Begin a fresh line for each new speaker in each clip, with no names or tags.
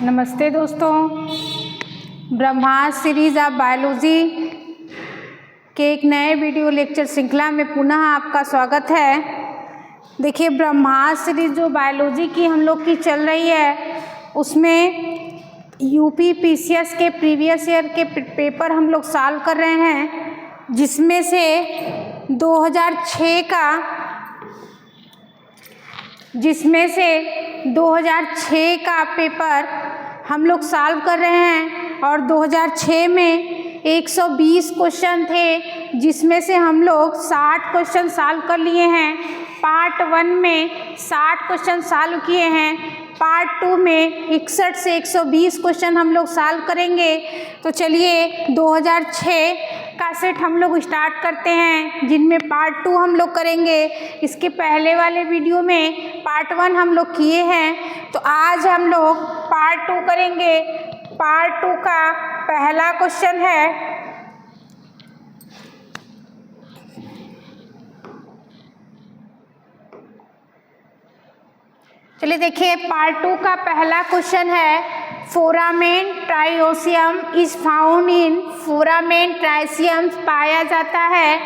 नमस्ते दोस्तों, ब्रह्मास्त्र series of biology के एक नए वीडियो लेक्चर श्रृंखला में पुनः आपका स्वागत है। देखिए, ब्रह्मास्त्र सीरीज जो बायोलॉजी की हम लोग की चल रही है उसमें यूपी पीसीएस के प्रीवियस ईयर के पेपर हम लोग सॉल्व कर रहे हैं, जिसमें से 2006 का पेपर हम लोग सॉल्व कर रहे हैं और 2006 में 120 क्वेश्चन थे, जिसमें से हम लोग 60 क्वेश्चन सॉल्व कर लिए हैं। पार्ट 1 में 60 क्वेश्चन सॉल्व किए हैं, पार्ट 2 में 61 से 120 क्वेश्चन हम लोग सॉल्व करेंगे। तो चलिए 2006 का सेट हम लोग स्टार्ट करते हैं, जिनमें पार्ट 2 हम लोग करेंगे। इसके पहले वाले वीडियो में पार्ट 1 हम लोग किए हैं, तो आज हम लोग पार्ट 2 करेंगे। पार्ट 2 का पहला क्वेश्चन है, चलिए देखिए, पार्ट 2 का पहला क्वेश्चन है, foramen triosseum is found in foramen triosseum पाया जाता है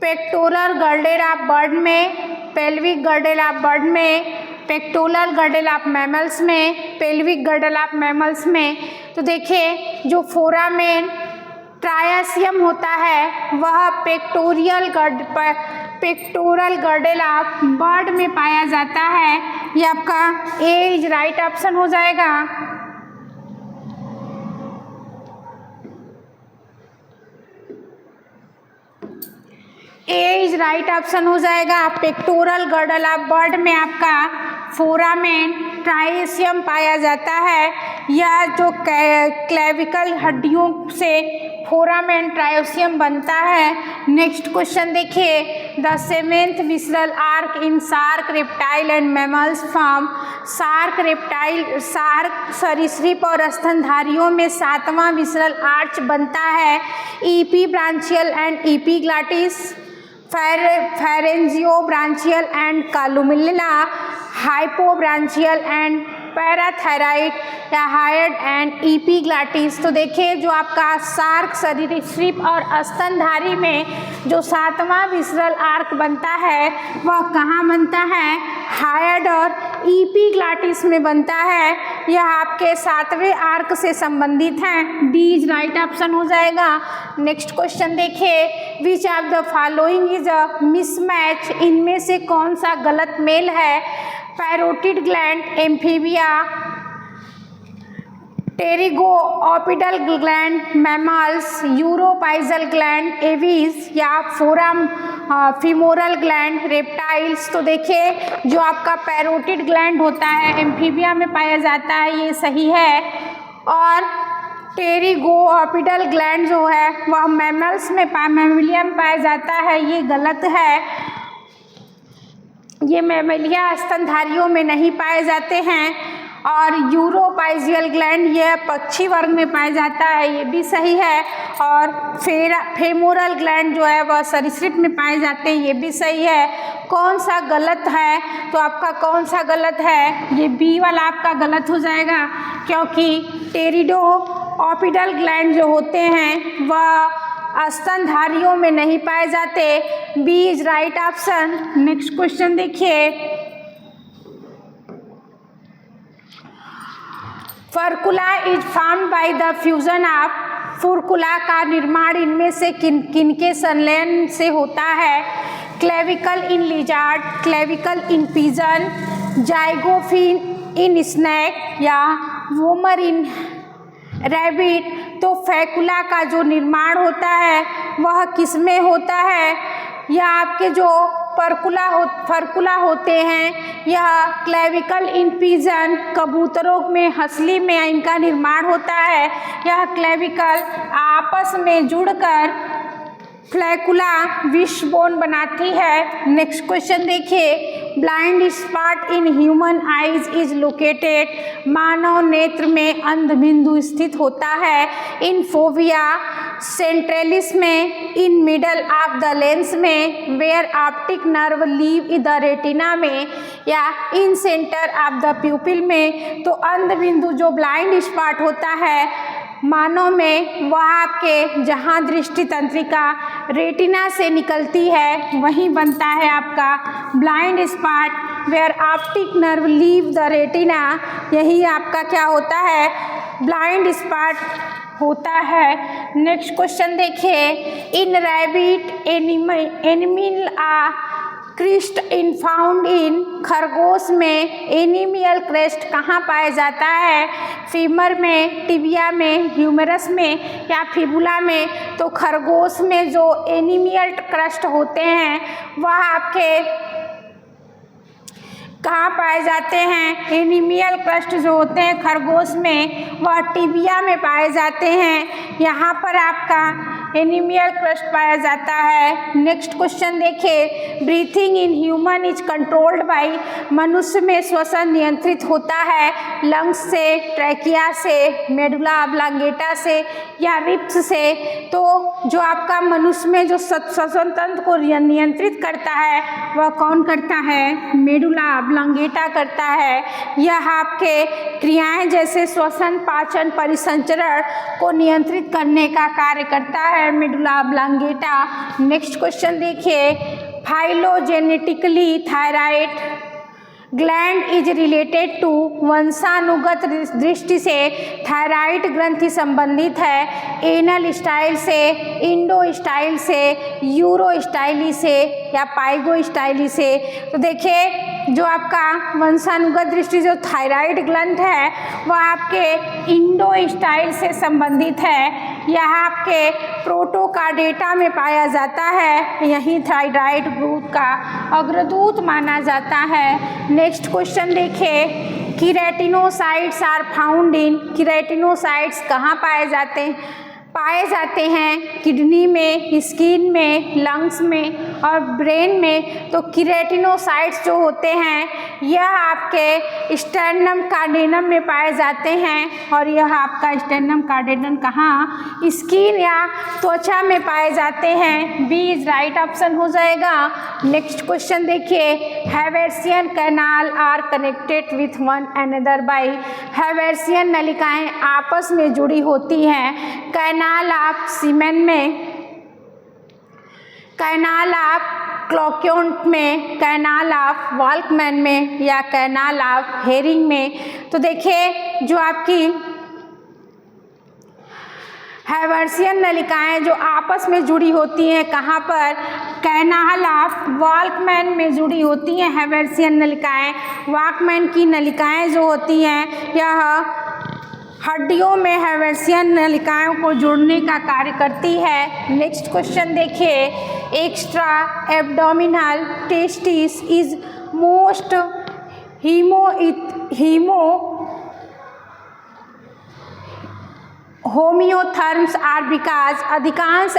पेक्टोरल गर्डेल ऑफ बर्ड में, पेल्विक गर्डेल ऑफ बर्ड में, पेक्टोरल गर्डेल ऑफ मैमल्स में, पेल्विक गर्डेल ऑफ मैमल्स में। तो देखिए, जो फोरामेन ट्राइसियम होता है वह पेक्टोरल गर्डेल ऑफ बर्ड में पाया जाता है। ये आपका ए इज राइट ऑप्शन हो जाएगा। ए इज राइट ऑप्शन हो जाएगा। पेक्टोरल गर्डल ऑफ बर्ड में आपका फोरामेन ट्राइसियम पाया जाता है। यह जो क्लेविकल हड्डियों से फोरामेन ट्राइसियम बनता है। नेक्स्ट क्वेश्चन देखिए, the seventh visceral arch in shark reptile and mammals form. Shark सरीसृप और स्तनधारियों में 7वां विसरल आर्च बनता है। Epibranchial and epiglottis, pharyngobranchial and columella, hypobranchial and parathyroid या हायर्ड एंड ईपी ग्लाटिस। तो देखिए, जो आपका शार्क सरीसृप और स्तनधारी में जो 7वां विसरल आर्क बनता है वह कहाँ बनता है? हायर्ड और ईपी ग्लाटिस में बनता है। यह आपके 7वें आर्क से संबंधित हैं। डी इज राइट ऑप्शन हो जाएगा। नेक्स्ट क्वेश्चन देखिए, which of the following is a mismatch. इनमें से कौन सा गलत मेल है? Parotid gland amphibia, pterygopodial gland mammals, uropygial gland aves या फीमोरल ग्लैंड रेप्टाइल्स। तो देखिए, जो आपका पैरोटिड ग्लैंड होता है एम्फीबिया में पाया जाता है, ये सही है। और टेरिगोओपिडल ग्लैंड जो है वह मैमल्स में मैमलिया में पाया जाता है, ये गलत है। ये मैमलिया स्तनधारियों में नहीं पाए जाते हैं। और यूरोपाइजियल ग्लैंड यह पक्षी वर्ग में पाया जाता है, ये भी सही है। और फेमोरल ग्लैंड जो है वह सरीसृप में पाए जाते हैं, ये भी सही है। कौन सा गलत है? तो आपका कौन सा गलत है? ये बी वाला आपका गलत हो जाएगा, क्योंकि टेरिडोओपिडल ग्लैंड जो होते हैं वह स्तनधारियों में नहीं पाए जाते। B is right option. Next question देखिए, furcula is formed by the fusion of. Furcula का निर्माण इनमें से किन के संलयन से होता है? क्लेविकल इन लिजार्ड, क्लेविकल इन पिजन, जाइगोफिन इन स्नैक या वोमर इन रैबिट। तो फैकुला का जो निर्माण होता है वह किसमें होता है? यह आपके जो फर्कुला होते हैं, यह क्लेविकल इन पिजन कबूतरों में, हंसली में इनका निर्माण होता है। यह क्लेविकल आपस में जुड़कर फ्लैकुला विशबोन बनाती है। नेक्स्ट क्वेश्चन देखिए, blind spot in human eyes is located. मानव नेत्र में अंध बिंदु स्थित होता है। इन फोविया सेंट्रलिस में, in middle of the lens में, where optic nerve leave in the retina में, या in centre of the pupil में। तो अंध बिंदु जो ब्लाइंड स्पॉट होता है मानव में, वह आपके जहाँ दृष्टि तंत्रिका रेटिना से निकलती है वहीं बनता है आपका blind spot, where optic nerve leave the retina. यही आपका क्या होता है, ब्लाइंड स्पॉट होता है। नेक्स्ट क्वेश्चन देखिए, in rabbit animal crest in found in, खरगोश में एनिमियल क्रेस्ट कहाँ पाया जाता है, फीमर में, टिबिया में, ह्यूमरस में या फिबुला में। तो खरगोश में जो एनिमियल क्रेस्ट होते हैं वह आपके कहाँ पाए जाते हैं, एनिमियल क्रेस्ट जो होते हैं खरगोश में वह टिबिया में पाए जाते हैं। यहाँ पर आपका एनिमियल क्रेस्ट पाया जाता है। नेक्स्ट क्वेश्चन देखिए, breathing in human is controlled by, मनुष्य में श्वसन नियंत्रित होता है लंग्स से, ट्रैकिया से, मेडुला ऑब्लांगेटा से या रिब्स से। तो जो आपका मनुष्य में जो श्वसन तंत्र को नियंत्रित करता है वह कौन करता है, मेडुला ऑब्लांगेटा करता है। यह आपके क्रियाएं जैसे श्वसन, पाचन, परिसंचरण को नियंत्रित करने का कार्य करता है मेडुला ऑब्लांगेटा। नेक्स्ट क्वेश्चन देखिए, phylogenetically thyroid gland is related to, वंशानुगत दृष्टि से थायराइड ग्रंथि संबंधित है एनल स्टाइल से, इंडो स्टाइल से, यूरो स्टाइली से या पाइगो स्टाइली से। तो देखिए जो आपका वंशानुगत दृष्टि जो थायराइड ग्रंथ है वह आपके इंडो स्टाइल से संबंधित है। यह आपके प्रोटोकार्डेटा में पाया जाता है, यही थायराइड ग्रंथ का अग्रदूत माना जाता है। नेक्स्ट क्वेश्चन देखिए, कीरेटिनोसाइट्स आर फाउंड इन, कीरेटिनोसाइट्स कहाँ पाए जाते हैं किडनी में, स्किन में, लंग्स में और ब्रेन में। तो कीरेटिनोसाइट्स जो होते हैं यह आपके स्टेर्नम कार्डेनम में पाए जाते हैं और यह आपका स्टेर्नम कार्डेनम कहाँ, स्किन या त्वचा में पाए जाते हैं। बी इज राइट ऑप्शन हो जाएगा। नेक्स्ट क्वेश्चन देखिए, haversian canal are connected with one another by, haversian नलिकाएं आपस में जुड़ी होती हैं। कैनाल ऑफ सीमेन में, कैनाल ऑफ क्लोक्योंट में, कैनाल ऑफ वॉल्कमैन में या कैनाल ऑफ हेरिंग में। तो देखिए जो आपकी हैवेर्सियन नलिकाएं जो आपस में जुड़ी होती हैं कहाँ पर, कैनाल ऑफ वॉल्कमैन में जुड़ी होती हैं हैवेर्सियन नलिकाएं। वॉल्कमैन की नलिकाएं जो होती हैं यह हड्डियों में हैवेर्सियन नलिकाओं को जोड़ने का कार्य करती है। नेक्स्ट क्वेश्चन देखिए, extra abdominal testis is most homeotherms are because, अधिकांश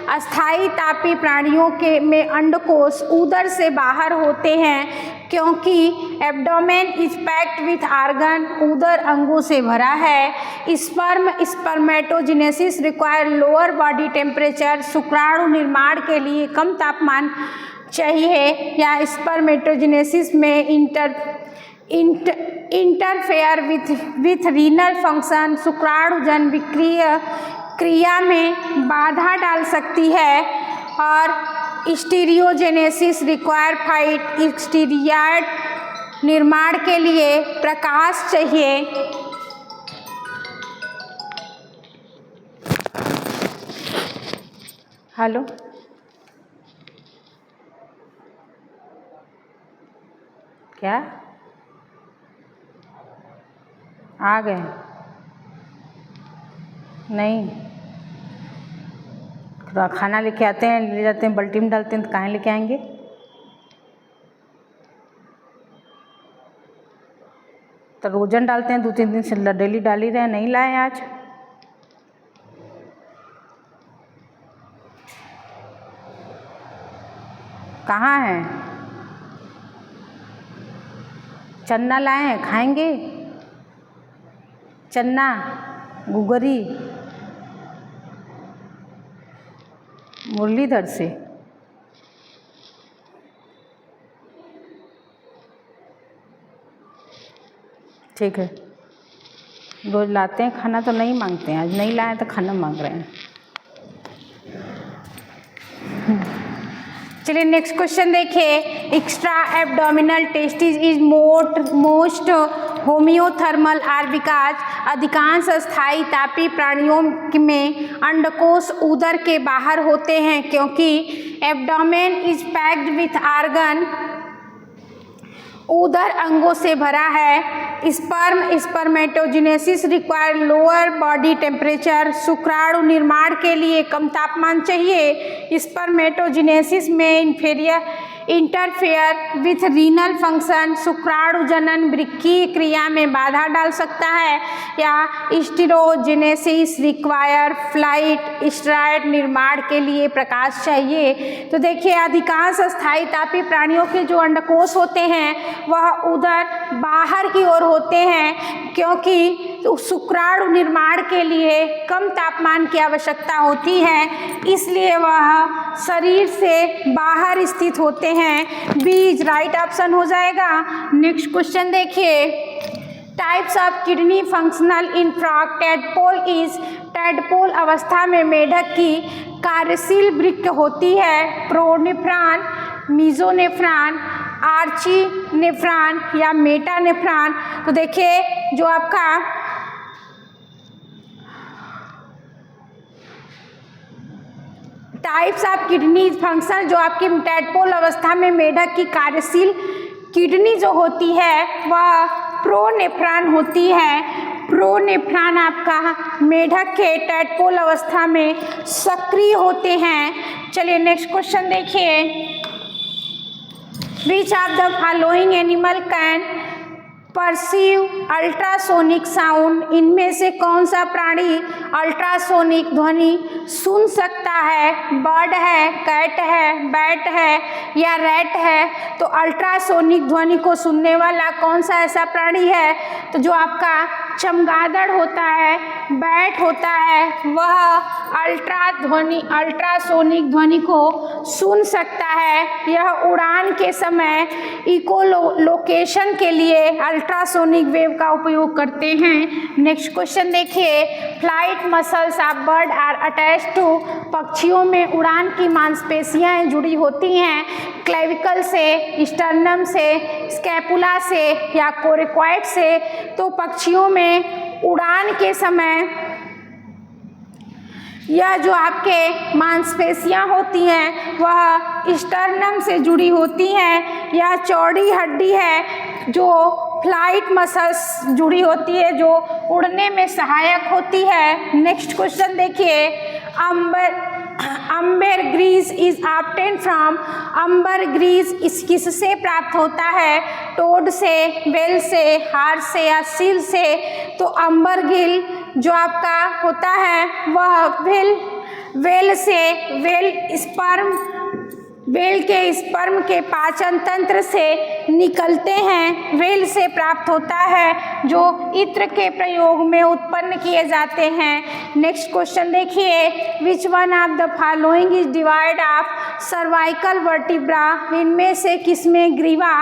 अस्थाई तापी प्राणियों के में अंडकोश उदर से बाहर होते हैं क्योंकि abdomen is packed with organ, उदर अंगों से भरा है। Spermatogenesis require lower body temperature, शुक्राणु निर्माण के लिए कम तापमान चाहिए या स्पर्मेटोजेनेसिस में इंटरफेयर विथ रीनल फंक्शन, शुक्राणुजन क्रिया में बाधा डाल सकती है। और स्टीरियोजेनेसिस रिक्वायर फाइट, स्टीरियड निर्माण के लिए प्रकाश चाहिए। हेलो, क्या आ गए? नहीं, खाना लेके आते हैं, ले जाते हैं, बाल्टी में डालते हैं, तो कहाँ लेके आएंगे? तो रोजन डालते हैं, 2-3 दिन से डेली डाल ही रहे हैं, नहीं लाए आज। कहाँ है? चन्ना लाए हैं, खाएंगे? चन्ना, गुगरी, मुरलीधर से। ठीक है, रोज लाते हैं खाना तो नहीं मांगते हैं, आज नहीं लाए तो खाना मांग रहे हैं। चलिए नेक्स्ट क्वेश्चन देखिए। Extra abdominal testis is most homeothermal are because अधिकांश स्थायी तापी प्राणियों में अंडकोश उदर के बाहर होते हैं क्योंकि abdomen is packed with organ, उदर अंगों से भरा है। Spermatogenesis require lower body temperature, शुक्राणु निर्माण के लिए कम तापमान चाहिए। स्पर्मेटोजेनेसिस में इंटरफेयर विथ रीनल फंक्शन, शुक्राणु जनन वृक्कीय क्रिया में बाधा डाल सकता है। या स्टेरोजेनेसिस रिक्वायर फ्लाइट, स्टेरॉयड निर्माण के लिए प्रकाश चाहिए। तो देखिए अधिकांश स्थायी तापी प्राणियों के जो अंडकोश होते हैं वह उधर बाहर की ओर होते हैं क्योंकि शुक्राणु निर्माण के लिए कम तापमान की आवश्यकता होती है, इसलिए वह शरीर से बाहर स्थित होते हैं। बी राइट ऑप्शन हो जाएगा। नेक्स्ट क्वेश्चन देखिए। Types of kidney functional in frog tadpole is, tadpole अवस्था में मेढक की कार्यशील वृक्क होती है। प्रोनेफ्रॉन, मीजोनेफ्रॉन, आर्चीनेफ्रॉन या मेटानेफ्रॉन। तो देखिए जो आपका टाइप्स ऑफ किडनी फंक्शन, जो आपकी टैडपोल अवस्था में मेढक की कार्यशील किडनी जो होती है वह प्रोनेफ्रॉन होती है। प्रोनेफ्रॉन आपका मेढक के टैडपोल अवस्था में सक्रिय होते हैं। चलिए नेक्स्ट क्वेश्चन देखिए। Which of the following animal can perceive ultrasonic sound, इनमें से कौन सा प्राणी अल्ट्रासोनिक ध्वनि सुन सकता है? बर्ड है, कैट है, बैट है या रैट है? तो अल्ट्रासोनिक ध्वनि को सुनने वाला कौन सा ऐसा प्राणी है? तो जो आपका चमगादड़ होता है, बैट होता है, वह अल्ट्रासोनिक ध्वनि को सुन सकता है। यह उड़ान के समय इकोलोकेशन के लिए अल्ट्रासोनिक वेव का उपयोग करते हैं। नेक्स्ट क्वेश्चन देखिए। Flight muscles of bird are attach to, पक्षियों में उड़ान की मांसपेशियां जुड़ी होती हैं क्लेविकल से, स्टर्नम से, स्कैपुला से या कोरेक्वाइड से। तो पक्षियों में उड़ान के समय यह जो आपके मांसपेशियां होती हैं वह स्टर्नम से जुड़ी होती हैं। यह चौड़ी हड्डी है जो फ्लाइट मसल्स जुड़ी होती है जो उड़ने में सहायक होती है। नेक्स्ट क्वेश्चन देखिए। अम्बरग्रीज इज ऑब्टेन फ्रॉम, अम्बरग्रीज इस किससे प्राप्त होता है? टोड से, वेल से, हार से या सील से। तो अम्बरगिल जो आपका होता है वह वेल से, वेल के स्पर्म के पाचन तंत्र से निकलते हैं, वेल से प्राप्त होता है जो इत्र के प्रयोग में उत्पन्न किए जाते हैं। नेक्स्ट क्वेश्चन देखिए। Which one of the following is divide of cervical vertebra, इनमें से किसमें ग्रीवा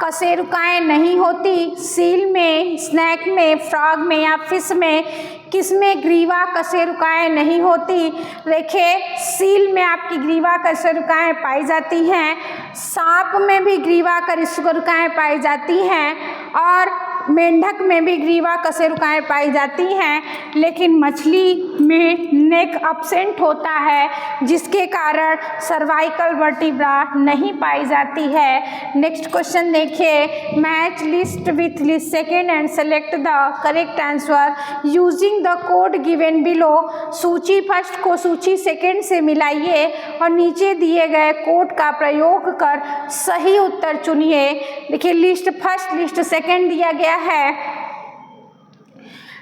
कशेरुकाएं नहीं होती? सील में, स्नैक में, फ्रॉग में या फिश में किसमें ग्रीवा कशेरुकाएं नहीं होती? देखिए सील में आपकी ग्रीवा कशेरुकाएं पाई जाती हैं, सांप में भी ग्रीवा कशेरुकाएं पाई जाती हैं और मेंढक में भी ग्रीवा कशेरुकाएं पाई जाती हैं, लेकिन मछली में नेक अब्सेंट होता है जिसके कारण सर्वाइकल वर्टिब्रा नहीं पाई जाती है। नेक्स्ट क्वेश्चन देखिए। Match list with list second and select the correct answer using the code given below, सूची फर्स्ट को सूची सेकेंड से मिलाइए और नीचे दिए गए कोड का प्रयोग कर सही उत्तर चुनिए। देखिए लिस्ट फर्स्ट, लिस्ट सेकेंड दिया गया है।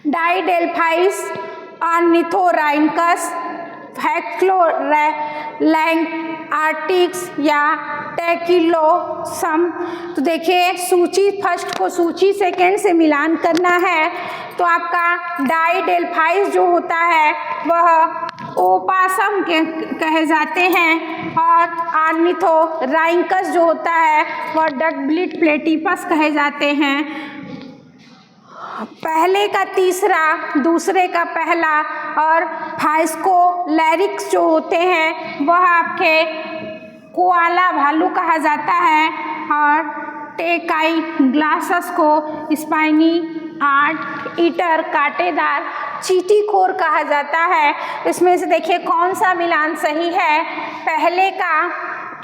डाइडेल्फाइस, ऑर्निथोराइनकस, फैक्लोलैंग-आर्टिक्स या टैकिलोसम। तो देखिए सूची फर्स्ट को सूची सेकेंड से मिलान करना है। तो आपका डाइडेल्फाइस जो होता है वह ओपासम के कहे जाते हैं और ऑर्निथोराइंकस जो होता है वह डकबिलिड प्लेटिपस कहे जाते हैं। पहले का तीसरा, दूसरे का पहला और फाइस्कोलैरिक्स जो होते हैं वह आपके कोआला भालू कहा जाता है और टेकाई ग्लासस को स्पाइनी आर्ट ईटर कांटेदार चींटीखोर कहा जाता है। इसमें से देखिए कौन सा मिलान सही है। पहले का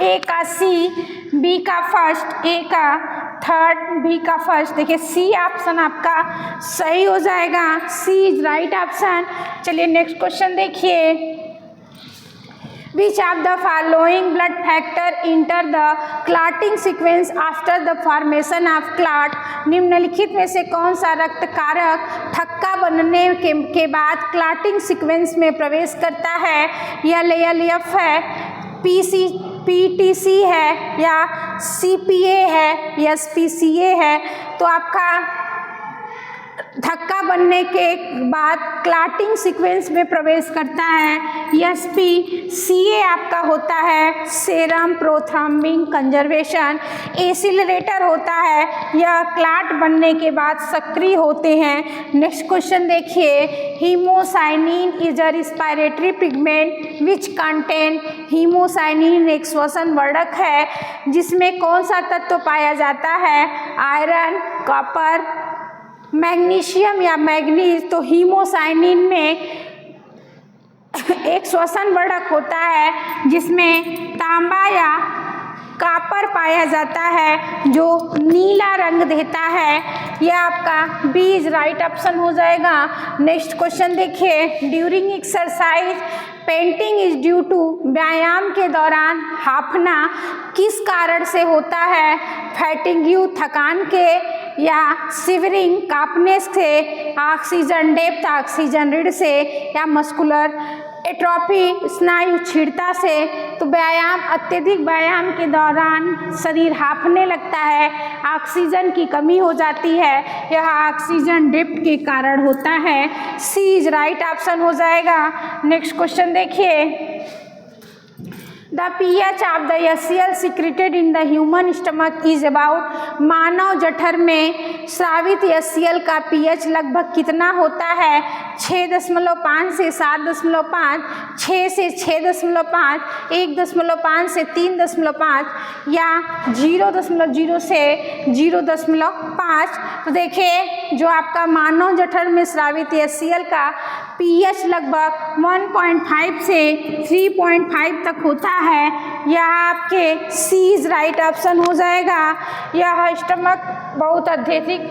ए का सी, बी का फर्स्ट, ए का थर्ड, बी का फर्स्ट। देखिए सी ऑप्शन आपका सही हो जाएगा, सी इज राइट ऑप्शन। चलिए नेक्स्ट क्वेश्चन देखिए। Which of the following blood factor enter the clotting sequence after the formation of clot? निम्नलिखित में से कौन सा रक्त कारक थक्का बनने के बाद क्लॉटिंग सीक्वेंस में प्रवेश करता है? LALF है, PTC है या CPA है, SPCA है। तो आपका धक्का बनने के बाद क्लॉटिंग सीक्वेंस में प्रवेश करता है SPCA आपका होता है सेरम प्रोथ्रोम्बिन कंजर्वेशन। एसिलरेटर होता है, यह क्लॉट बनने के बाद सक्रिय होते हैं। नेक्स्ट क्वेश्चन देखिए। Haemocyanin is a respiratory pigment which contain haemocyanin एक श्वसन वर्धक है जिसमें कौन सा तत्व पाया जाता है? आयरन, कॉपर, मैग्नीशियम या मैग्नीज। तो हीमोसाइनिन में एक श्वसन वर्धक होता है जिसमें तांबा या कॉपर पाया जाता है जो नीला रंग देता है। यह आपका बी इज राइट ऑप्शन हो जाएगा। नेक्स्ट क्वेश्चन देखिए। During exercise panting is due to व्यायाम के दौरान हांफना किस कारण से होता है? फैटिग्यू थकान के या शिवरिंग कांपने से, ऑक्सीजन डेप्थ ऑक्सीजन ऋण से या मस्कुलर एट्रोफी स्नायु क्षीणता से। तो व्यायाम, अत्यधिक व्यायाम के दौरान शरीर हांफने लगता है, ऑक्सीजन की कमी हो जाती है, यह ऑक्सीजन डेप्थ के कारण होता है। सी इज राइट ऑप्शन हो जाएगा। नेक्स्ट क्वेश्चन देखिए। The pH of the HCl secreted in the human stomach is about। मानव जठर में स्रावित HCl का pH लगभग कितना होता है? 6.5 से 7.5, 6 से 6.5, 1.5 से 3.5 या 0.0 से 0.5। तो देखिए जो आपका मानव जठर में स्रावित HCl का pH लगभग 1.5 से 3.5 तक होता है। यह आपके सी इज राइट ऑप्शन हो जाएगा। यह स्टमक बहुत अत्यधिक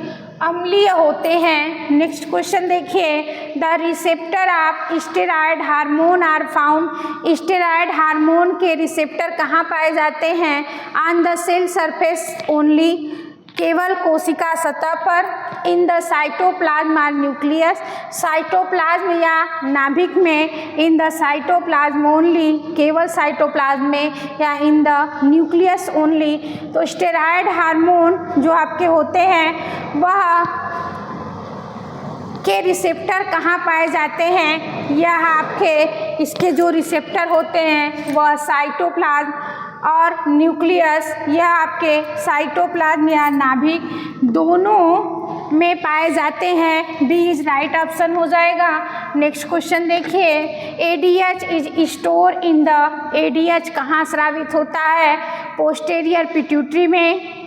अम्लीय होते हैं। नेक्स्ट क्वेश्चन देखिए। The receptor of steroid hormone are found. Steroid hormone के रिसेप्टर कहाँ पाए जाते हैं? On the cell surface only, केवल कोशिका सतह पर, इन द साइटोप्लाज्म और न्यूक्लियस, साइटोप्लाज्म या नाभिक में, इन द साइटोप्लाज्म ओनली, केवल साइटोप्लाज्म में, या इन द न्यूक्लियस ओनली। तो स्टेरॉयड हार्मोन जो आपके होते हैं वह के रिसेप्टर कहाँ पाए जाते हैं? यह आपके इसके जो रिसेप्टर होते हैं वह साइटोप्लाज्म और न्यूक्लियस, यह आपके साइटोप्लाज्म या नाभिक दोनों में पाए जाते हैं। बी इज राइट ऑप्शन हो जाएगा। नेक्स्ट क्वेश्चन देखिए। ADH is store in the, ADH कहाँ स्रावित होता है? पोस्टेरियर पिट्यूटरी में,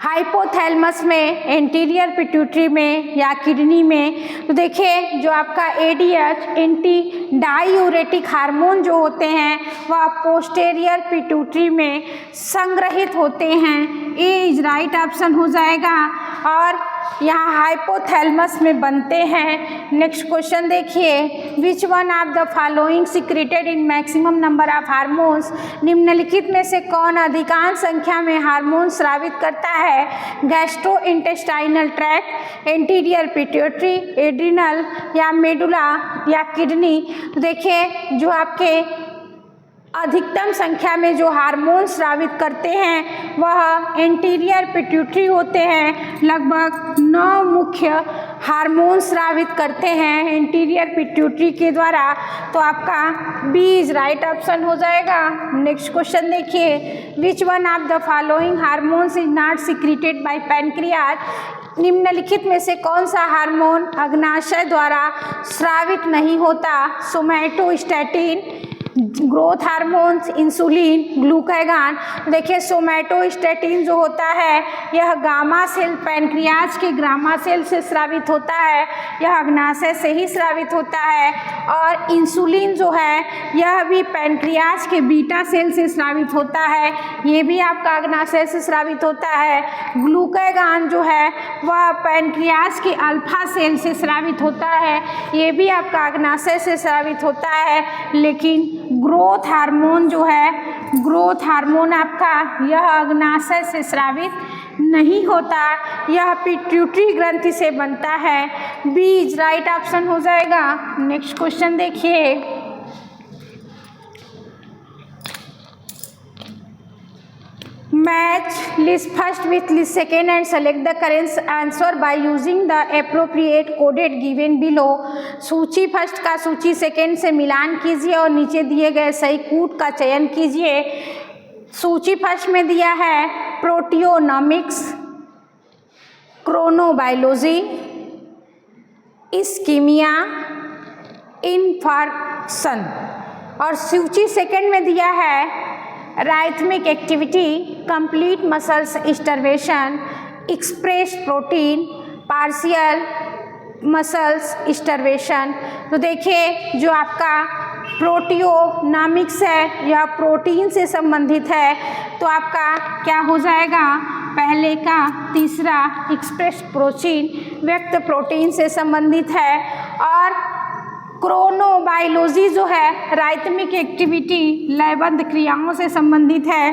हाइपोथैलेमस में, एंटीरियर पिट्यूटरी में या किडनी में। तो देखिए जो आपका एडीएच एंटी डायूरेटिक हार्मोन जो होते हैं वह पोस्टेरियर पिट्यूटरी में संग्रहित होते हैं। ए इज राइट ऑप्शन हो जाएगा और यहाँ हाइपोथैलेमस में बनते हैं। नेक्स्ट क्वेश्चन देखिए। Which one of the following secreted in maximum number of hormones. निम्नलिखित में से कौन अधिकांश संख्या में हार्मोन स्रावित करता है? Gastro intestinal tract, anterior pituitary, adrenal या मेडुला या किडनी। तो देखिए जो आपके अधिकतम संख्या में जो हार्मोन स्रावित करते हैं वह एंटीरियर पिट्यूटरी होते हैं। लगभग 9 मुख्य हार्मोन स्रावित करते हैं इंटीरियर पिट्यूटरी के द्वारा, तो आपका बी इज राइट ऑप्शन हो जाएगा। नेक्स्ट क्वेश्चन देखिए, which one of the following hormones is not secreted by pancreas, निम्नलिखित में से कौन सा हार्मोन अग्नाशय द्वारा स्रावित नहीं होता? Somatostatin, growth hormones, insulin, glucagon. देखिए सोमैटोस्टैटिन जो होता है यह गामा सेल, पैनक्रियाज के गामा सेल से स्रावित होता है, यह अग्नाशय से ही स्रावित होता है। और इंसुलिन जो है यह भी पैनक्रियाज के बीटा सेल से स्रावित होता है, ये भी आपका अग्नाशय से स्रावित होता है। ग्लूकागॉन जो है वह पैनक्रियाज के अल्फा सेल से स्रावित होता है, ये भी आपका अग्नाशय से स्रावित होता है। लेकिन ग्रोथ हार्मोन जो है, ग्रोथ हार्मोन आपका यह अग्नाशय से स्रावित नहीं होता, यह पिट्यूटरी ग्रंथि से बनता है। बी इज राइट ऑप्शन हो जाएगा। नेक्स्ट क्वेश्चन देखिए, match list first with list second and select the correct answer by using the appropriate coded given below. सूची फर्स्ट का सूची सेकेंड से मिलान कीजिए और नीचे दिए गए सही कूट का चयन कीजिए। सूची फर्स्ट में दिया है प्रोटियोनॉमिक्स, क्रोनोबायोलॉजी, इस्कीमिया, इन्फार्क्शन। और सूची सेकेंड में दिया है rhythmic activity, complete muscles starvation, express protein, partial muscles starvation. तो देखिए जो आपका प्रोटियोनॉमिक्स है यह प्रोटीन से संबंधित है, तो आपका क्या हो जाएगा? पहले का तीसरा एक्सप्रेस प्रोटीन व्यक्त प्रोटीन से संबंधित है। और क्रोनोबायोलॉजी जो है राइथमिक एक्टिविटी लयबद्ध क्रियाओं से संबंधित है।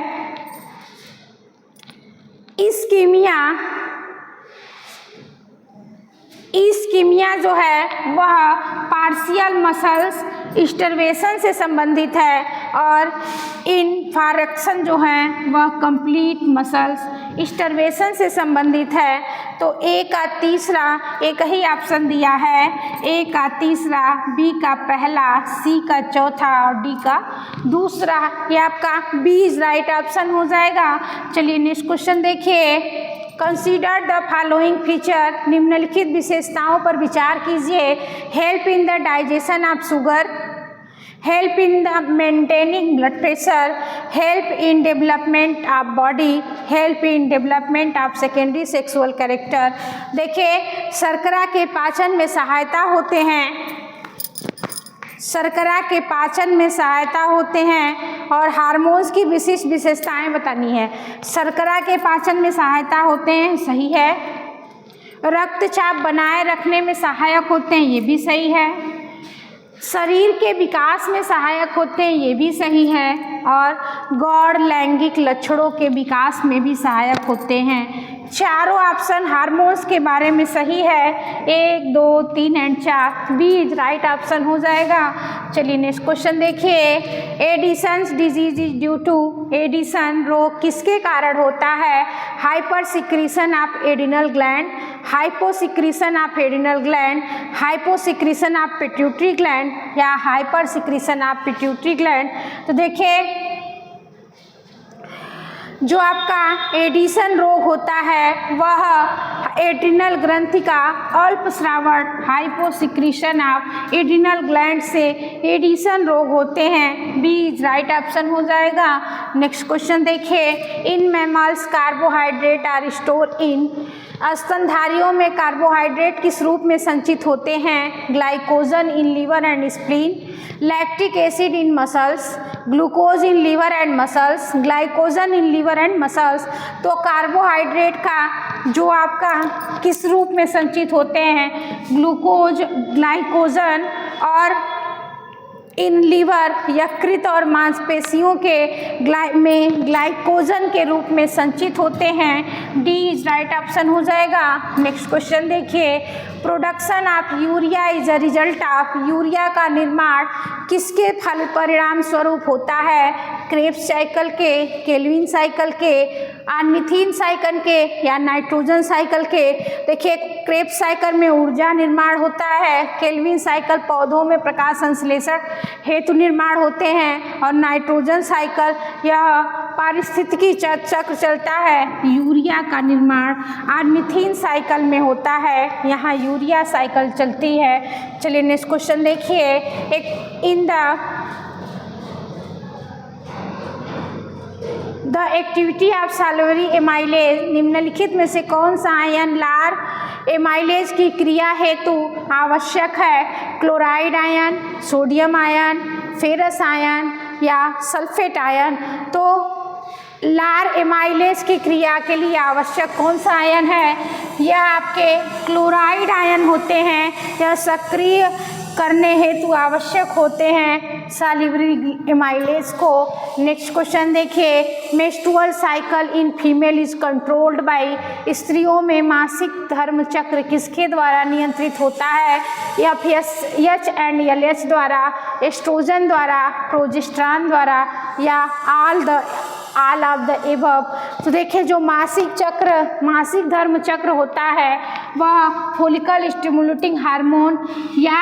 इस्कीमिया जो है वह पार्शियल मसल्स स्टर्वेशन से संबंधित है। और इन्फार्क्शन जो है वह कंप्लीट मसल्स स्टर्वेशन से संबंधित है। तो ए का तीसरा एक ही ऑप्शन दिया है, ए का तीसरा, बी का पहला, सी का चौथा और डी का दूसरा, ये आपका बी इज राइट ऑप्शन हो जाएगा। चलिए नेक्स्ट क्वेश्चन देखिए, कंसीडर द फॉलोइंग फीचर, निम्नलिखित विशेषताओं पर विचार कीजिए। Help in the digestion of sugar, help in the maintaining blood pressure, help in development of body, help in development of secondary sexual character. देखिए शर्करा के पाचन में सहायता होते हैं, शर्करा के पाचन में सहायता होते हैं। और हार्मोन्स की विशिष्ट विशेषताएं बतानी है। शर्करा के पाचन में सहायता होते हैं, सही है। रक्तचाप बनाए रखने में सहायक होते हैं, ये भी सही है। शरीर के विकास में सहायक होते हैं, ये भी सही है। और गौण लैंगिक लक्षणों के विकास में भी सहायक होते हैं। चारों ऑप्शन हार्मोन्स के बारे में सही है, 1, 2, 3 and 4, B is right option हो जाएगा। चलिए नेक्स्ट क्वेश्चन देखिए, Addison's disease is due to, Addison रोग किसके कारण होता है? Hyper secretion of adrenal gland, hyposecretion of adrenal gland, hyposecretion of pituitary gland या hyper secretion of pituitary gland. तो देखिए जो आपका एडिसन रोग होता है वह एड्रिनल ग्रंथि का अल्प स्रावण, हाइपोसिक्रीशन ऑफ एड्रिनल ग्लैंड से एडिसन रोग होते हैं, बी इज राइट ऑप्शन हो जाएगा। नेक्स्ट क्वेश्चन देखिए, in mammals carbohydrate are store in, स्तनधारियों में कार्बोहाइड्रेट किस रूप में संचित होते हैं? Glycogen in liver and spleen, lactic acid in muscles, glucose in liver and muscles, glycogen in liver and muscles. तो कार्बोहाइड्रेट का जो आपका किस रूप में संचित होते हैं? ग्लूकोज, ग्लाइकोजन और इन लीवर, यकृत और मांसपेशियों के में ग्लाइकोजन के रूप में संचित होते हैं, डी इज राइट ऑप्शन हो जाएगा। नेक्स्ट क्वेश्चन देखिए, production of urea is a result of, urea का निर्माण किसके फल परिणाम स्वरूप होता है? क्रेब्स साइकिल के, केल्विन साइकिल के, ऑर्निथिन साइकिल के या नाइट्रोजन साइकिल के। देखिए क्रेब्स साइकिल में ऊर्जा निर्माण होता है, केल्विन साइकिल पौधों में प्रकाश संश्लेषण हेतु निर्माण होते हैं और नाइट्रोजन साइकिल यह पारिस्थितिकी चक्र चलता है। यूरिया का निर्माण ऑर्निथिन साइकिल में होता है, यहाँ यूरिया साइकिल चलती है। चलिए नेक्स्ट क्वेश्चन देखिए। एक in the activity of salivary amylase, निम्नलिखित में से कौन सा आयन लार एमाइलेज की क्रिया हेतु आवश्यक है? Chloride ion, sodium ion, ferrous ion या सल्फेट आयन। तो लार एमाइलेज की क्रिया के लिए आवश्यक कौन सा आयन है? यह आपके क्लोराइड आयन होते हैं, यह सक्रिय करने हेतु आवश्यक होते हैं सैलिवरी एमाइलेज को। नेक्स्ट क्वेश्चन देखिए। Menstrual cycle in female is controlled by, स्त्रियों में मासिक धर्म चक्र किसके द्वारा नियंत्रित होता है? FSH एंड LH द्वारा, एस्ट्रोजन द्वारा, प्रोजेस्टेरॉन द्वारा या ऑल ऑफ द एबव। तो देखिए जो मासिक धर्म चक्र होता है वह फोलिकल स्टिमुलेटिंग हार्मोन या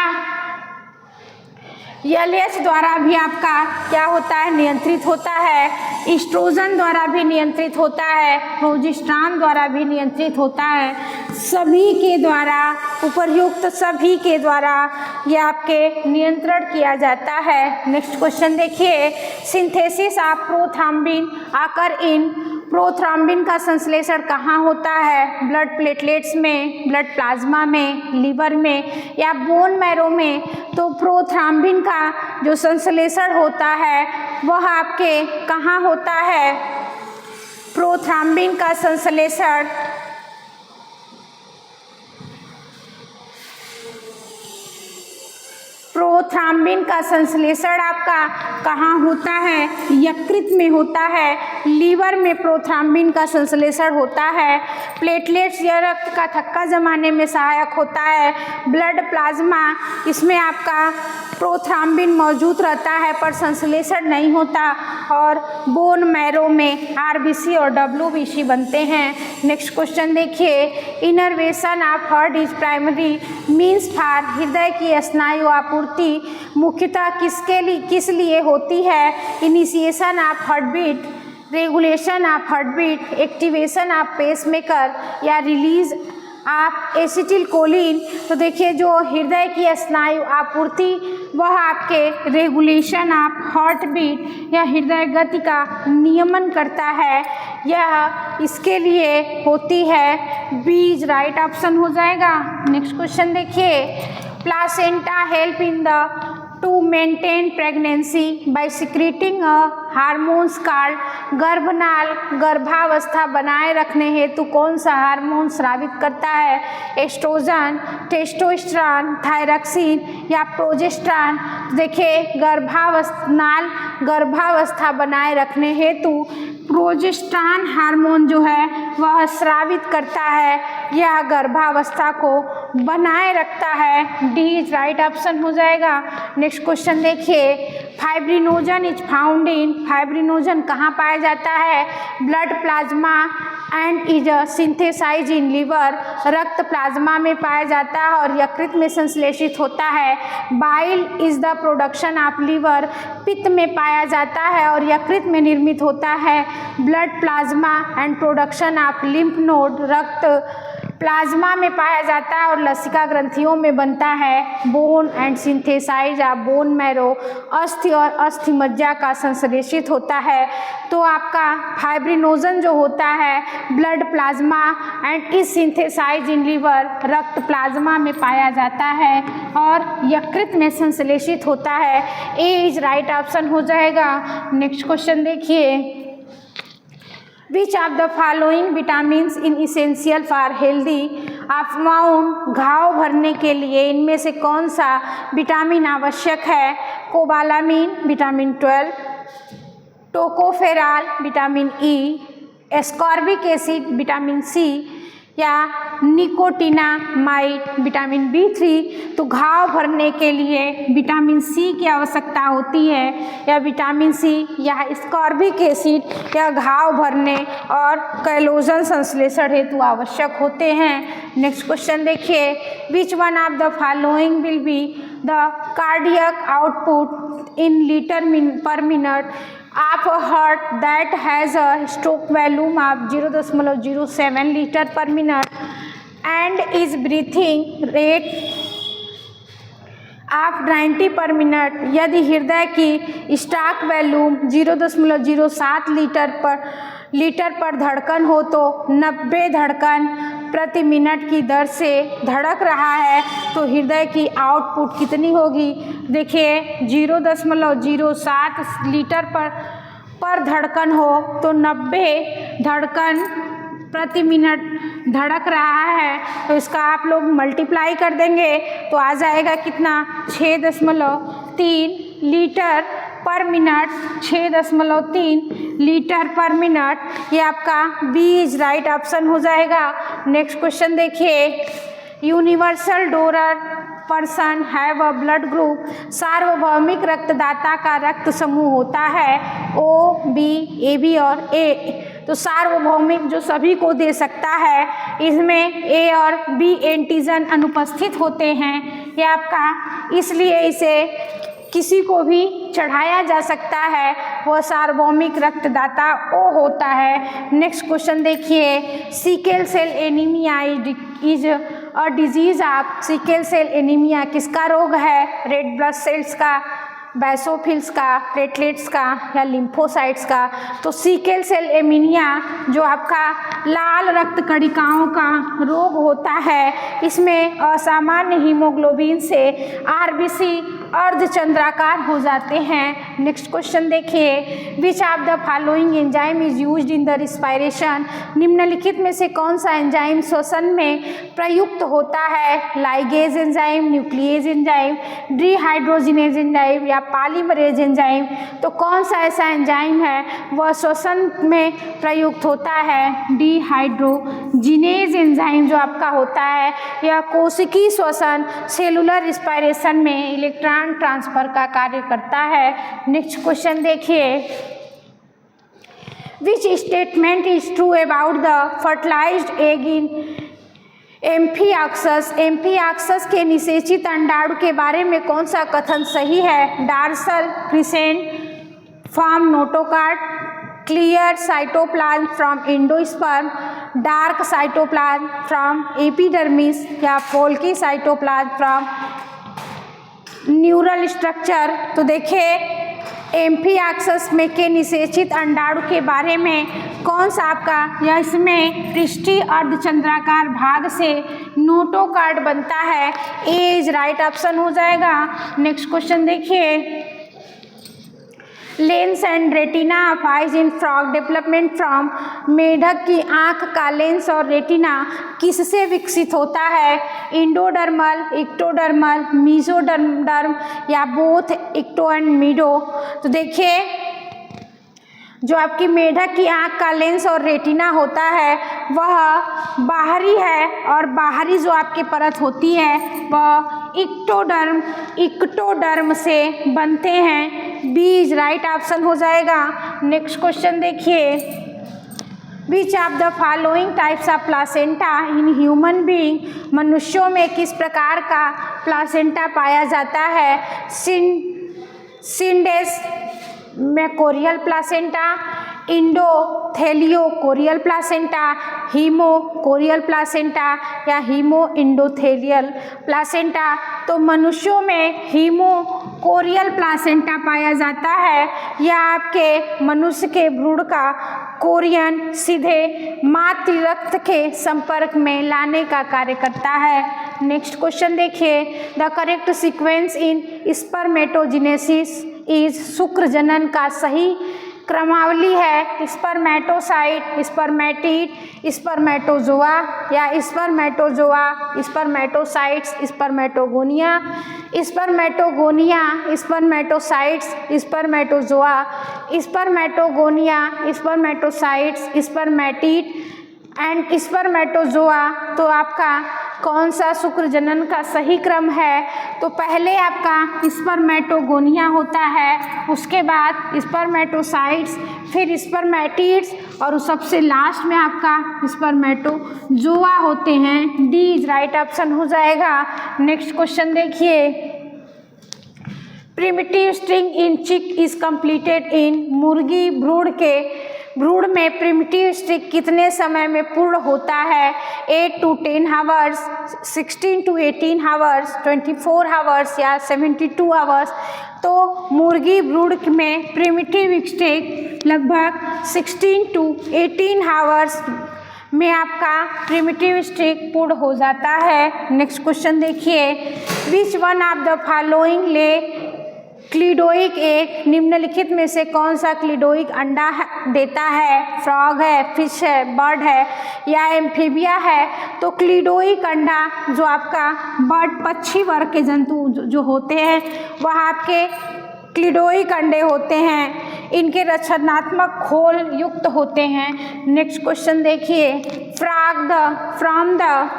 LH द्वारा भी आपका क्या होता है? नियंत्रित होता है। एस्ट्रोजन द्वारा भी नियंत्रित होता है, प्रोजेस्टेरॉन द्वारा भी नियंत्रित होता है। सभी के द्वारा, उपर्युक्त सभी के द्वारा ये आपके नियंत्रण किया जाता है। नेक्स्ट क्वेश्चन देखिए। सिंथेसिस ऑफ प्रोथ्रम्बिन आकर इन, प्रोथ्रम्बिन का संश्लेषण कहाँ होता है? ब्लड प्लेटलेट्स में, ब्लड प्लाज्मा में, लीवर में या बोन मैरो में। तो प्रोथ्रम्बिन का जो संश्लेषण होता है वह आपके कहाँ होता है? प्रोथ्रम्बिन का संश्लेषण आपका कहाँ होता है? यकृत में होता है, लीवर में प्रोथ्रम्बिन का संश्लेषण होता है। प्लेटलेट्स यह रक्त का थक्का जमाने में सहायक होता है। ब्लड प्लाज्मा, इसमें आपका प्रोथ्रम्बिन मौजूद रहता है पर संश्लेषण नहीं होता। और बोन मैरो में RBC और WBC बनते हैं। नेक्स्ट क्वेश्चन देखिए। Innervation of heart is primary means for, हृदय की स्नायु आपूर्ति मुख्यतः किस लिए होती है? Initiation of heartbeat, regulation of heartbeat, activation of pacemaker या रिलीज आप एसिटिलकोलिन। तो देखिए जो हृदय की स्नायु आपूर्ति वह आपके रेगुलेशन ऑफ हार्ट बीट या हृदय गति का नियमन करता है, यह इसके लिए होती है। बीज राइट ऑप्शन हो जाएगा। नेक्स्ट क्वेश्चन देखिए। Placenta help in the to maintain pregnancy by secreting hormones called, गर्भनाल गर्भावस्था बनाए रखने हेतु कौन सा हार्मोन स्रावित करता है? एस्ट्रोजन, टेस्टोस्टेरोन, थायरॉक्सिन या प्रोजेस्टेरॉन। देखिए गर्भावस्था बनाए रखने हेतु प्रोजेस्टेरॉन हार्मोन जो है वह स्रावित करता है, यह गर्भावस्था को बनाए रखता है। डी राइट ऑप्शन हो जाएगा। नेक्स्ट क्वेश्चन देखिए। Fibrinogen is found in, fibrinogen कहाँ पाया जाता है? Blood plasma and is synthesize in liver, रक्त प्लाज्मा में पाया जाता है और यकृत में संश्लेषित होता है। Bile is the production of liver, पित्त में पाया जाता है और यकृत में निर्मित होता है। Blood plasma and production of lymph node, रक्त प्लाज्मा में पाया जाता है और लसिका ग्रंथियों में बनता है। Bone and synthesize of bone marrow, अस्थि और अस्थि मज्जा का संश्लेषित होता है। तो आपका फाइब्रिनोजन जो होता है blood plasma and is synthesize in liver, रक्त प्लाज्मा में पाया जाता है और यकृत में संश्लेषित होता है। ए इज राइट ऑप्शन हो जाएगा। नेक्स्ट क्वेश्चन देखिए। Which of the following vitamins in essential for healthy of wound, घाव भरने के लिए इनमें से कौन सा विटामिन आवश्यक है? Cobalamin vitamin 12, tocopherol vitamin E, ascorbic acid vitamin C या निकोटिनामाइड। विटामिन B3 तो घाव भरने के लिए विटामिन सी की आवश्यकता होती है, या विटामिन सी या स्कॉर्बिक एसिड या घाव भरने और कोलेजन संश्लेषण हेतु आवश्यक होते हैं। नेक्स्ट क्वेश्चन देखिए, which one of the following will be the cardiac output in litre पर minute of a heart that has a stroke volume of 0.07 liter per minute and is breathing rate of 90 per minute। यदि हृदय की stroke volume 0.07 litre पर धड़कन हो तो 90 धड़कन प्रति मिनट की दर से धड़क रहा है तो हृदय की आउटपुट कितनी होगी। देखिए 0.07 लीटर पर धड़कन हो तो 90 धड़कन प्रति मिनट धड़क रहा है, तो इसका आप लोग मल्टीप्लाई कर देंगे तो आ जाएगा कितना, 6.3 लीटर पर मिनट, 6.3 लीटर पर मिनट। ये आपका बी इज राइट ऑप्शन हो जाएगा। नेक्स्ट क्वेश्चन देखिए, universal donor person have a blood group. सार्वभौमिक रक्तदाता का रक्त समूह होता है O, B, AB और A। तो सार्वभौमिक जो सभी को दे सकता है, इसमें A और B एंटीजन अनुपस्थित होते हैं। ये आपका इसलिए इसे किसी को भी चढ़ाया जा सकता है, वह सार्वभौमिक रक्तदाता O होता है। नेक्स्ट क्वेश्चन देखिए, sickle cell anaemia is a disease of. Sickle cell anaemia किसका रोग है, रेड ब्लड सेल्स का, बैसोफिल्स का, प्लेटलेट्स का या लिम्फोसाइट्स का। तो सिकल सेल एनीमिया जो आपका लाल रक्त कणिकाओं का रोग होता है, इसमें असामान्य हीमोग्लोबिन से आरबीसी अर्धचंद्राकार हो जाते हैं। नेक्स्ट क्वेश्चन देखिए, which of the following enzyme is used in the respiration. निम्नलिखित में से कौन सा एंजाइम श्वसन में प्रयुक्त होता है, ligase enzyme, nuclease enzyme, dehydrogenase enzyme या पॉलीमरेज एंजाइम। तो कौन सा ऐसा एंजाइम है वह श्वसन में प्रयुक्त होता है, डिहाइड्रोजिनेज एंजाइम जो आपका होता है, यह कोशिकीय श्वसन सेलुलर रिस्पायरेशन में इलेक्ट्रॉन ट्रांसफर का कार्य करता है। नेक्स्ट क्वेश्चन देखिए, which statement is true about the fertilized egg in amphioxus. Amphioxus के निषेचित अंडाणु के बारे में कौन सा कथन सही है, dorsal crescent from notochord, clear cytoplasm from endosperm, dark cytoplasm from epidermis या folky cytoplasm from neural structure. तो देखिए एम्फिऑक्सस में के निषेचित अंडाणु के बारे में कौन सा आपका, या इसमें पृष्ठीय अर्धचंद्राकार भाग से नोटोकार्ड बनता है, ए इज राइट ऑप्शन हो जाएगा। नेक्स्ट क्वेश्चन देखिए, lens and retina of eyes in frog development from. मेढक की आँख का लेंस और रेटिना किससे विकसित होता है, इंडोडर्मल, इक्टोडर्मल, मीजोडर्म या बोथ इक्टो एंड मीडो। तो देखिए जो आपकी मेढक की आँख का लेंस और रेटिना होता है वह बाहरी है, और बाहरी जो आपकी परत होती है वह इक्टोडर्म से बनते हैं। बी इज राइट ऑप्शन हो जाएगा। नेक्स्ट क्वेश्चन देखिए, which of the following types of placenta in human being. मनुष्यों में किस प्रकार का प्लासेंटा पाया जाता है, सिंडेस मैकोरियल प्लासेंटा, इंडोथेलियोकोरियल प्लासेंटा, हीमोकोरियल प्लासेंटा या हीमो इंडोथेलियल प्लासेंटा। तो मनुष्यों में हीमोकोरियल प्लासेंटा पाया जाता है। यह आपके मनुष्य के भ्रूण का कोरियन सीधे मातृ रक्त के संपर्क में लाने का कार्य करता है। नेक्स्ट क्वेश्चन देखिए, the correct sequence in spermatogenesis is. शुक्र जनन का सही क्रमावली है स्पर्मेटोसाइट, स्पर्मेटिड, स्पर्मेटोजोआ या spermatozoa, spermatocytes, spermatogonia, spermatogonia, spermatocytes, spermatozoa, spermatogonia, spermatocytes, spermatid and spermatozoa, तो आपका कौन सा शुक्र जनन का सही क्रम है? तो पहले आपका स्पर्मेटोगोनिया होता है, उसके बाद स्पर्मेटोसाइट्स, फिर स्पर्मेटिड्स और सबसे लास्ट में आपका स्पर्मेटोजोआ होते हैं। डी इज राइट ऑप्शन हो जाएगा। नेक्स्ट क्वेश्चन देखिए, प्रिमिटिव स्ट्रिंग इन चिक इज कंप्लीटेड इन, मुर्गी भ्रूण में प्रिमिटिव स्ट्रिंग कितने समय में पूर्ण होता है? 8 to 10 hours, 16 to 18 hours, 24 hours या 72 आवर्स। तो मुर्गी भ्रूण में प्रिमिटिव स्ट्रिंग लगभग 16 to 18 आवर्स में आपका प्रिमिटिव स्ट्रिंग पूर्ण हो जाता है। नेक्स्ट क्वेश्चन देखिए, which one of the following ले क्लिडोइक एग, निम्नलिखित में से कौन सा क्लिडोइक अंडा देता है? फ्रॉग है, फिश है, बर्ड है या एम्फीबिया है? तो क्लिडोइक अंडा जो आपका बर्ड पक्षी वर्ग के जंतु जो होते हैं वह आपके क्लिडोइक अंडे होते हैं। इनके रचनात्मक खोल युक्त होते हैं। नेक्स्ट क्वेश्चन देखिए, from the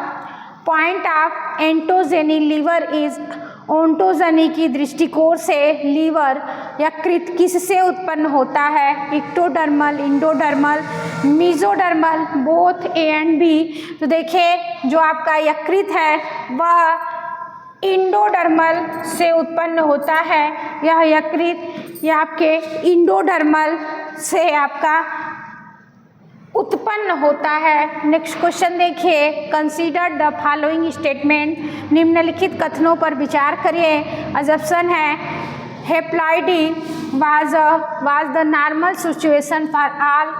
point of ontogeny liver is, ontogeny की दृष्टिकोण से लीवर यकृत किससे उत्पन्न होता है? Ectodermal, endodermal, mesodermal, both A and B. तो देखिए जो आपका यकृत है वह इंडोडर्मल से उत्पन्न होता है। यह यकृत यह आपके इंडोडर्मल से आपका उत्पन्न होता है। नेक्स्ट क्वेश्चन देखिए, कंसीडर द फॉलोइंग स्टेटमेंट, निम्नलिखित कथनों पर विचार करिए। अजप्शन है, haploidy was the normal situation for all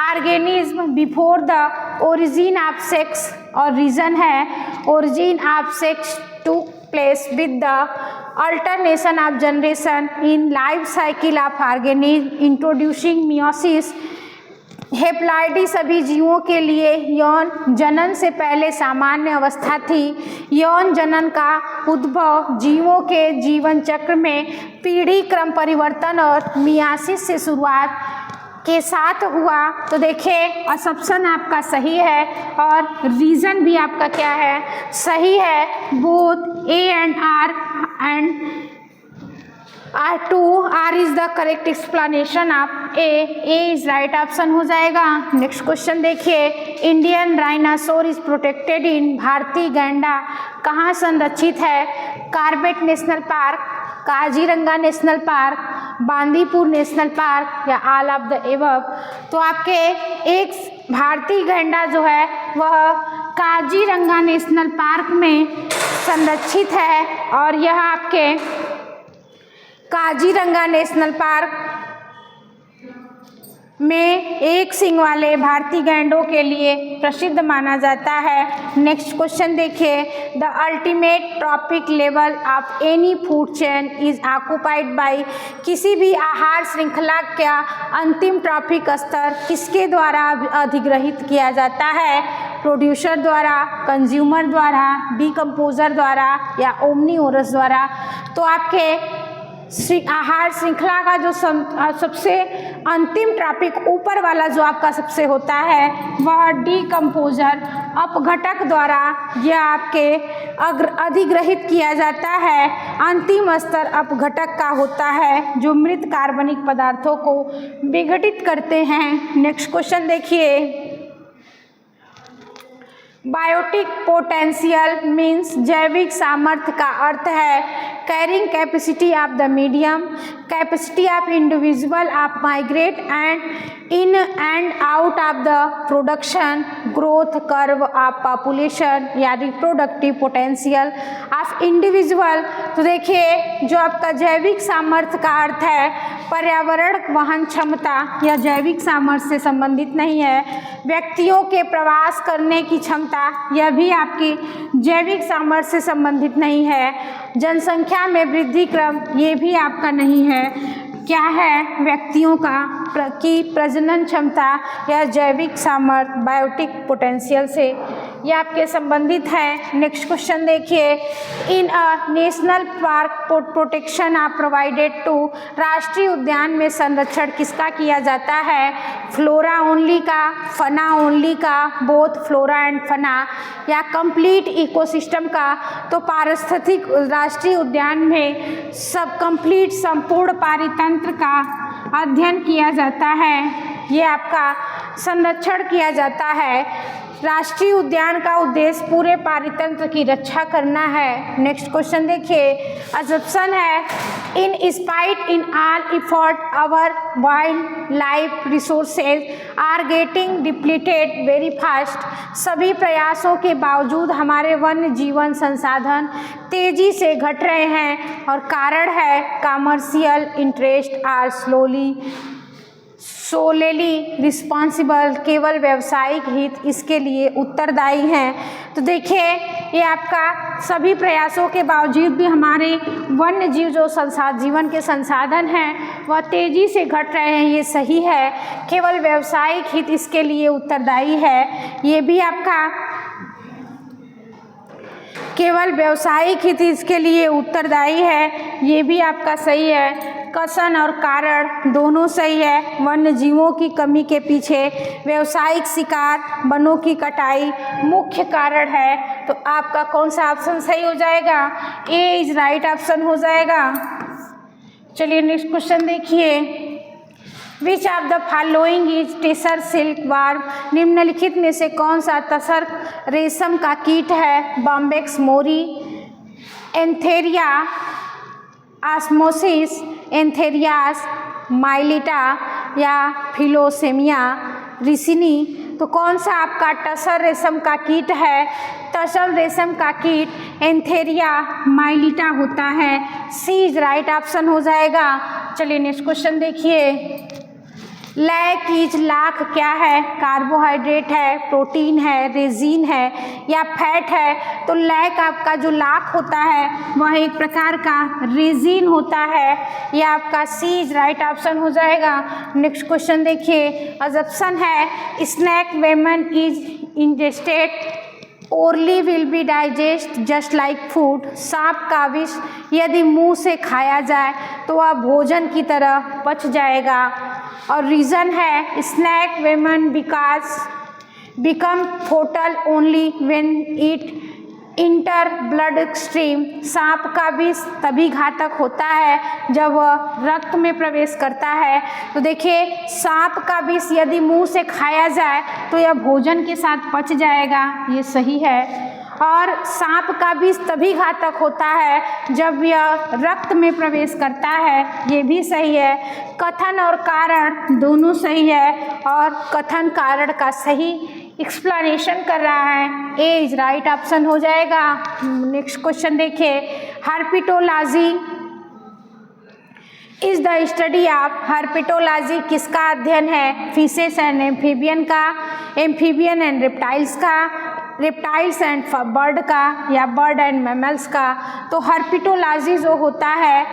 organism before the origin of sex, और रीजन है origin of sex took place with the alternation of generation in life cycle of organism introducing meiosis. Haploidy सभी जीवों के लिए यौन जनन से पहले सामान्य अवस्था थी। यौन जनन का उद्भव जीवों के जीवन चक्र में पीढ़ी क्रम परिवर्तन और मियासिस से शुरुआत के साथ हुआ। तो देखिए असम्पशन आपका सही है और रीजन भी आपका क्या है? सही है। Both A and R and R2 R is the correct explanation of A is right option हो जाएगा। नेक्स्ट क्वेश्चन देखिए, Indian rhinoceros is protected in, भारतीय गैंडा कहाँ संरक्षित है? Corbett national park, Kaziranga national park, Bandipur national park या ऑल ऑफ द एबव। तो आपके एक भारतीय गैंडा जो है वह काजीरंगा नेशनल पार्क में संरक्षित है और यह आपके काजीरंगा नेशनल पार्क में एक सींग वाले भारतीय गैंडों के लिए प्रसिद्ध माना जाता है। नेक्स्ट क्वेश्चन देखिए, the ultimate trophic level of any food chain is occupied by, किसी भी आहार श्रृंखला का अंतिम ट्रॉपिक स्तर किसके द्वारा अधिग्रहित किया जाता है? प्रोड्यूसर द्वारा, कंज्यूमर द्वारा, डिकम्पोजर द्वारा या ओमनीओरस द्वारा। तो आपके आहार श्रृंखला का जो सबसे अंतिम ट्रॉपिक ऊपर वाला जो आपका सबसे होता है वह डिकम्पोजर अपघटक द्वारा यह आपके अधिग्रहित किया जाता है। अंतिम स्तर अपघटक का होता है जो मृत कार्बनिक पदार्थों को विघटित करते हैं। नेक्स्ट क्वेश्चन देखिए, बायोटिक पोटेंशियल मीन्स जैविक सामर्थ्य का अर्थ है carrying capacity of the medium, capacity of individual of migrate and in and out of the production, growth curve of population या रिप्रोडक्टिव पोटेंशियल ऑफ इंडिविजुअल। तो देखिए जो आपका जैविक सामर्थ्य का अर्थ है पर्यावरण वहन क्षमता या जैविक सामर्थ्य से संबंधित नहीं है। व्यक्तियों के प्रवास करने की क्षमता यह भी आपकी जैविक सामर्थ्य से संबंधित नहीं है। जनसंख्या में वृद्धि क्रम ये भी आपका नहीं है। क्या है? व्यक्तियों का की प्रजनन क्षमता या जैविक सामर्थ्य बायोटिक पोटेंशियल से, ये आपके संबंधित हैं। नेक्स्ट क्वेश्चन देखिए, in a national park protection are provided to, राष्ट्रीय उद्यान में संरक्षण किसका किया जाता है? फ्लोरा ओनली का, फना ओनली का, बोथ फ्लोरा एंड फना, या कंप्लीट इकोसिस्टम का? तो पारिस्थितिक राष्ट्रीय उद्यान में सब कंप्लीट संपूर्ण पारितंत्र का अध्ययन किया जाता है, ये आपका संरक्षण किया जाता है। राष्ट्रीय उद्यान का उद्देश्य पूरे पारितंत्र की रक्षा करना है। नेक्स्ट क्वेश्चन देखिए, अजम्पशन है, in spite in all effort our wildlife resources are getting depleted very fast, सभी प्रयासों के बावजूद हमारे वन्य जीवन संसाधन तेजी से घट रहे हैं और कारण है commercial interest are solely responsible, केवल व्यावसायिक हित इसके लिए उत्तरदायी हैं। तो देखिए, ये आपका सभी प्रयासों के बावजूद भी हमारे वन्य जीव जो जीवन के संसाधन हैं वह तेज़ी से घट रहे हैं, ये सही है। केवल व्यावसायिक हित इसके लिए उत्तरदायी है, ये भी आपका केवल व्यावसायिक हित इसके लिए उत्तरदायी है, ये भी आपका सही है। कथन और कारण दोनों सही है। वन्य जीवों की कमी के पीछे व्यावसायिक शिकार, वनों की कटाई मुख्य कारण है। तो आपका कौन सा ऑप्शन सही हो जाएगा? ए इज राइट ऑप्शन हो जाएगा। चलिए नेक्स्ट क्वेश्चन देखिए, which of the following is tasar silk warm, निम्नलिखित में से कौन सा तसर रेशम का कीट है? Bombyx mori, antheraea assamensis, antheraea mylitta, या फिलोसेमिया रिसिनी? तो कौन सा आपका टसर रेशम का कीट है? टसर रेशम का कीट एंथेरिया माइलिटा होता है, सी इज राइट ऑप्शन हो जाएगा। चलिए नेक्स्ट क्वेश्चन देखिए, लैक लाख क्या है? कार्बोहाइड्रेट है, प्रोटीन है, रेजिन है, या फैट है? तो लैक आपका जो लाख होता है वह एक प्रकार का रेजिन होता है, यह आपका सी इज राइट ऑप्शन हो जाएगा। नेक्स्ट क्वेश्चन देखिए, अजम्पशन है, snake venom is ingested orally will be digest just like food, सांप का विष यदि मुंह से खाया जाए तो वह भोजन की तरह पच जाएगा। और रीज़न है snake venom become fatal only when it enter blood stream, सांप का विष तभी घातक होता है जब वह रक्त में प्रवेश करता है। तो देखिए, सांप का विष यदि मुंह से खाया जाए तो यह भोजन के साथ पच जाएगा, ये सही है। और सांप का विष तभी घातक होता है जब यह रक्त में प्रवेश करता है, ये भी सही है। कथन और कारण दोनों सही है और कथन कारण का सही एक्सप्लेनेशन कर रहा है, ए इज राइट ऑप्शन हो जाएगा। नेक्स्ट क्वेश्चन देखिए, herpetology is the study of, herpetology किसका अध्ययन है? फिशेस एंड एम्फीबियन का, एम्फीबियन एंड रेप्टाइल्स का, रेप्टाइल्स एंड बर्ड का, या बर्ड एंड मैमल्स का? तो हर्पिटोलॉजी जो होता है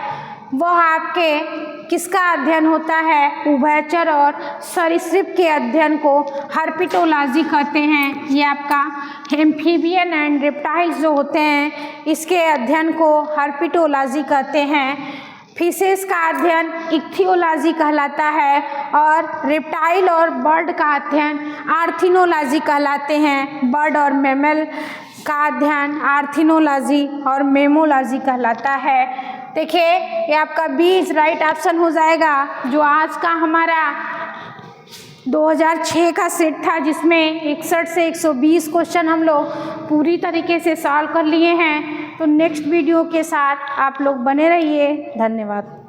वह आपके किसका अध्ययन होता है? उभयचर और सरीसृप के अध्ययन को हर्पिटोलॉजी कहते हैं। ये आपका एम्फीबियन एंड रेप्टाइल्स जो होते हैं इसके अध्ययन को हर्पिटोलॉजी कहते हैं। फिशेस का अध्ययन इक्थियोलॉजी कहलाता है और रेप्टाइल और बर्ड का अध्ययन आर्थिनोलॉजी कहलाते हैं। बर्ड और मैमल का अध्ययन आर्थिनोलॉजी और मेमोलॉजी कहलाता है। देखिए, ये आपका बी इज राइट ऑप्शन हो जाएगा। जो आज का हमारा 2006 का सेट था जिसमें 61 से 120 क्वेश्चन हम लोग पूरी तरीके से सॉल्व कर लिए हैं। तो नेक्स्ट वीडियो के साथ आप लोग बने रहिए। धन्यवाद।